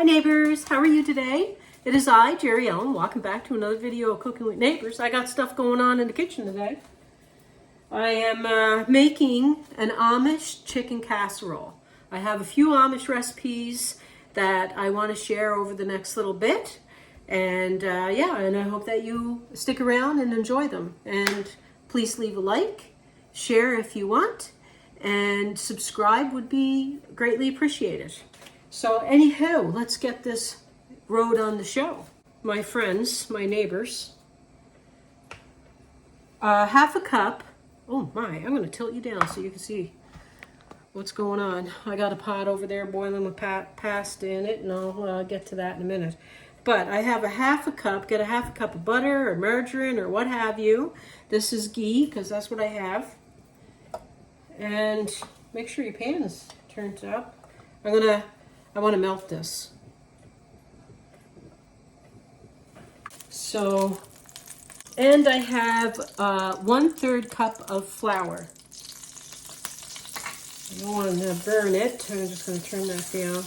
Hi neighbors, how are you today? It is I, Jerri-ellen. Welcome back to another video of Cooking with Neighbors. I got stuff going on in the kitchen today. I am making an Amish chicken casserole. I have a few Amish recipes that I want to share over the next little bit. And and I hope that you stick around and enjoy them. And please leave a like, share if you want, and subscribe would be greatly appreciated. So anyhow, let's get this road on the show. My friends, my neighbors, half a cup. Oh my, I'm going to tilt you down so you can see what's going on. I got a pot over there boiling with pasta in it, and I'll get to that in a minute. But I have a half a cup, get a half a cup of butter or margarine or what have you. This is ghee, because that's what I have. And make sure your pan is turned up. I want to melt this. So, and I have 1/3 cup of flour. I don't want to burn it. I'm just going to turn that down.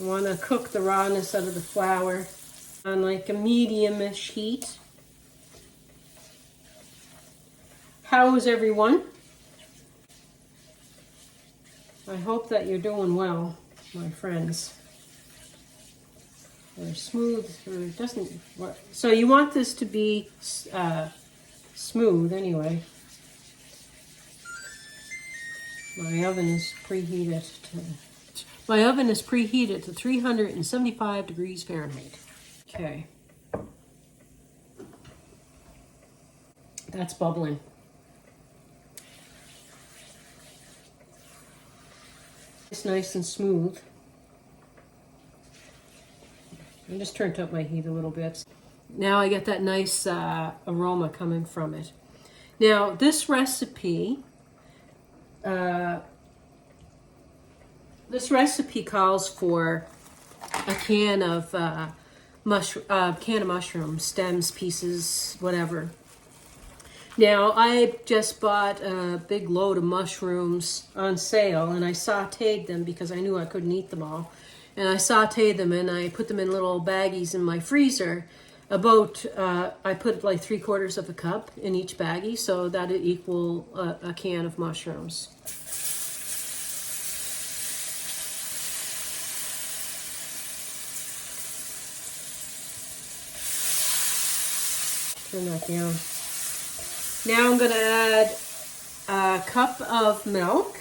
I want to cook the rawness out of the flour on like a medium-ish heat. How is everyone? I hope that you're doing well, my friends. Or smooth, or it doesn't work. So you want this to be smooth anyway. My oven is preheated to 375 degrees Fahrenheit. Okay. That's bubbling. It's nice and smooth. I just turned up my heat a little bit. Now I get that nice aroma coming from it. Now this recipe calls for a can of mushrooms, stems, pieces, whatever. Now I just bought a big load of mushrooms on sale, and I sauteed them because I knew I couldn't eat them all. And I sauteed them and I put them in little baggies in my freezer. I put like 3/4 of a cup in each baggie, so that would equal a can of mushrooms. Turn that down. Now I'm going to add a cup of milk.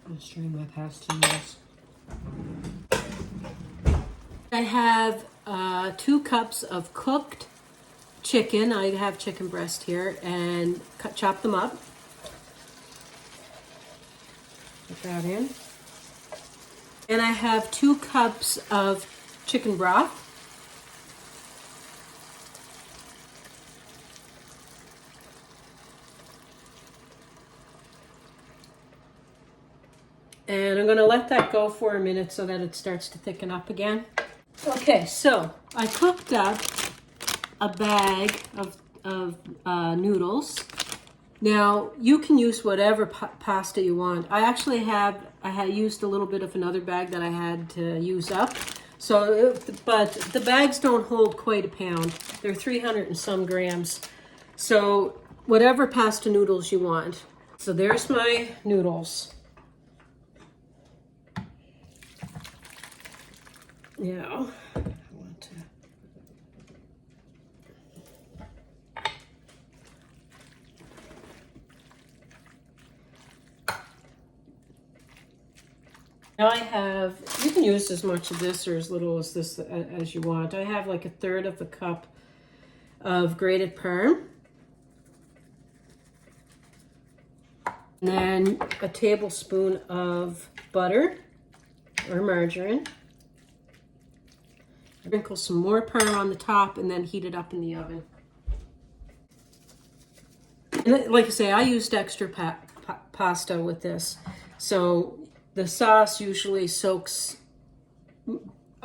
I'll strain my pasta noodles. I have 2 cups of cooked chicken. I have chicken breast here, and chop them up. Put that in. And I have 2 cups of chicken broth. And I'm going to let that go for a minute so that it starts to thicken up again. Okay, so I cooked up a bag of noodles. Now, you can use whatever pasta you want. I had used a little bit of another bag that I had to use up. But the bags don't hold quite a pound. They're 300 and some grams. So whatever pasta noodles you want. So there's my noodles. Now, I want to... Now I have, you can use as much of this or as little as this as you want. I have like 1/3 of a cup of grated Parmesan. And then a tablespoon of butter or margarine. Sprinkle some more Parmesan on the top and then heat it up in the oven. And like I say, I used extra pasta with this. So the sauce usually soaks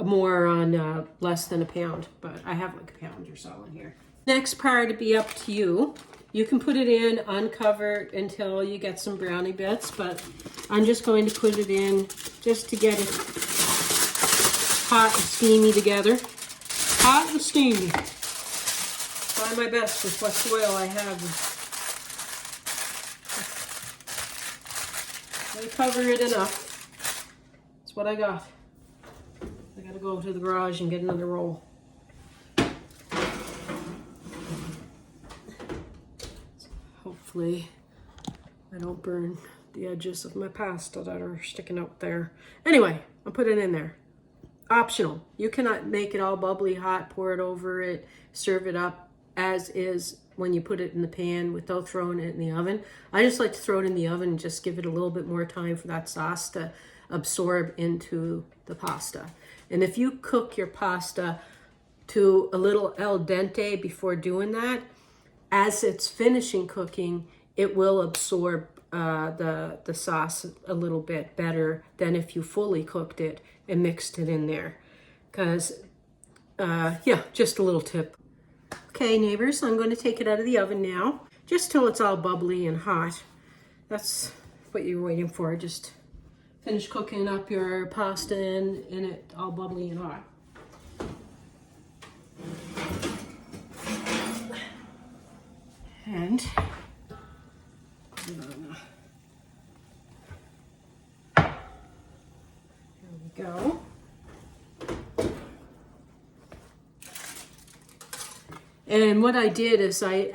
more on less than a pound, but I have like a pound or so in here. Next part to be up to you. You can put it in uncovered until you get some brownie bits, but I'm just going to put it in just to get it hot and steamy together. Hot and steamy. Try my best with what oil I have. I cover it enough. That's what I got. I gotta go to the garage and get another roll. Hopefully I don't burn the edges of my pasta that are sticking out there. Anyway, I'll put it in there. Optional. You cannot make it all bubbly hot, pour it over it, serve it up as is when you put it in the pan without throwing it in the oven. I just like to throw it in the oven and just give it a little bit more time for that sauce to absorb into the pasta. And if you cook your pasta to a little al dente before doing that, as it's finishing cooking, it will absorb the sauce a little bit better than if you fully cooked it and mixed it in there. Because, yeah, just a little tip. Okay, neighbors, I'm going to take it out of the oven now, just till it's all bubbly and hot. That's what you're waiting for. Just finish cooking up your pasta and it all bubbly and hot. And there we go. And what I did is I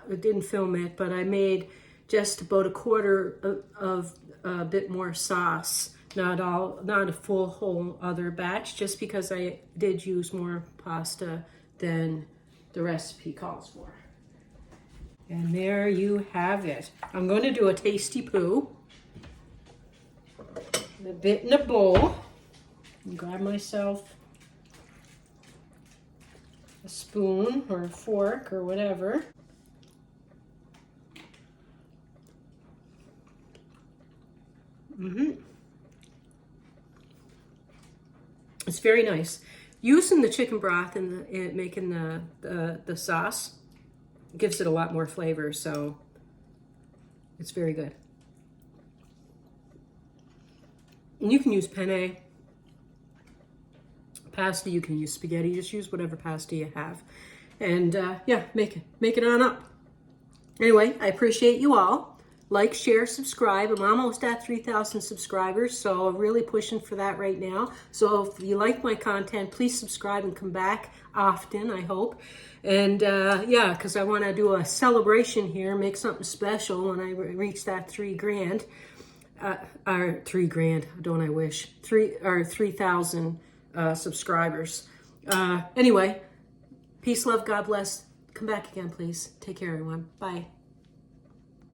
didn't film it, but I made just about a quarter of a bit more sauce. Not a full whole other batch, just because I did use more pasta than the recipe calls for. And there you have it. I'm going to do a tasty poo. A bit in a bowl. And grab myself a spoon or a fork or whatever. It's very nice. Using the chicken broth and making the sauce gives it a lot more flavor, so it's very good. And you can use penne pasta, you can use spaghetti, just use whatever pasta you have. And yeah, make it on up. Anyway, I appreciate you all. Like, share, subscribe. I'm almost at 3,000 subscribers, so I'm really pushing for that right now. So if you like my content, please subscribe and come back often, I hope. And yeah, because I want to do a celebration here, make something special when I reach that 3 grand. Or 3 grand, don't I wish. 3,000 subscribers. Anyway, peace, love, God bless. Come back again, please. Take care, everyone. Bye.